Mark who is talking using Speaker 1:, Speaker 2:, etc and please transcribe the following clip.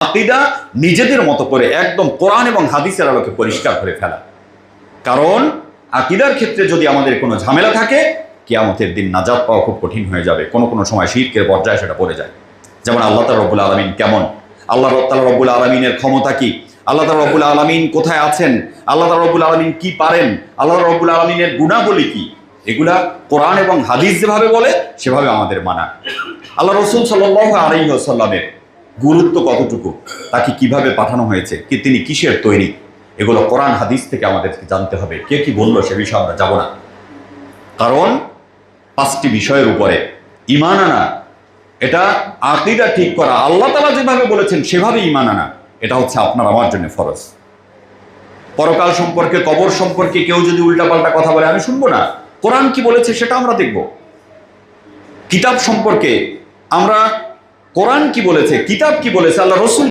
Speaker 1: আকীদা নিজেদের মতো করে একদম কোরআন এবং হাদিসের আলোকে পরিষ্কার করে ফেলা। কারণ আকীদার ক্ষেত্রে যদি আমাদের কোনো ঝামেলা থাকে, কিয়ামতের দিন নাজাত পাওয়া খুব কঠিন হয়ে যাবে। কোনো সময় শিরকের পর্যায়ে সেটা পড়ে যায়। যেমন আল্লাহ তাআলা রব্বুল আলামিন কেমন, আল্লাহ তাআলা রব্বুল আলামিনের ক্ষমতা কি, আল্লাহ তাআলা রব্বুল আলামিন কোথায় আছেন, আল্লাহ তাআলা রব্বুল আলামিন কি পারেন, আল্লাহ রব্বুল আলামিনের গুণাবলী কি, এগুলা কোরআন এবং হাদিস যেভাবে বলে সেভাবে আমাদের মানা। আল্লাহ রাসূল সাল্লাল্লাহু আলাইহি ওয়াসাল্লামের গুরুত্ব কতটুকু, তাকে কিভাবে পাঠানো হয়েছে, কি তিনি কিসের তৈরি, এগুলো কোরআন হাদিস থেকে আমাদেরকে জানতে হবে। কে কি বললো সে বিষয়ে আমরা যাব না। কারণ 5টি বিষয়ের উপরে ঈমান আনা, এটা আকীদা ঠিক করা, আল্লাহ তাআলা যেভাবে বলেছেন সেভাবে ঈমান আনা, এটা হচ্ছে আপনার আমার জন্য ফরজ। পরকাল সম্পর্কে, কবর সম্পর্কে কেউ যদি উল্টাপাল্টা কথা বলে আমি শুনবো না। কোরআন কি বলেছে সেটা আমরা দেখব। কিতাব সম্পর্কে আমরা কোরআন কি বলেছে, কিতাব কি বলেছে, আল্লাহ রাসূল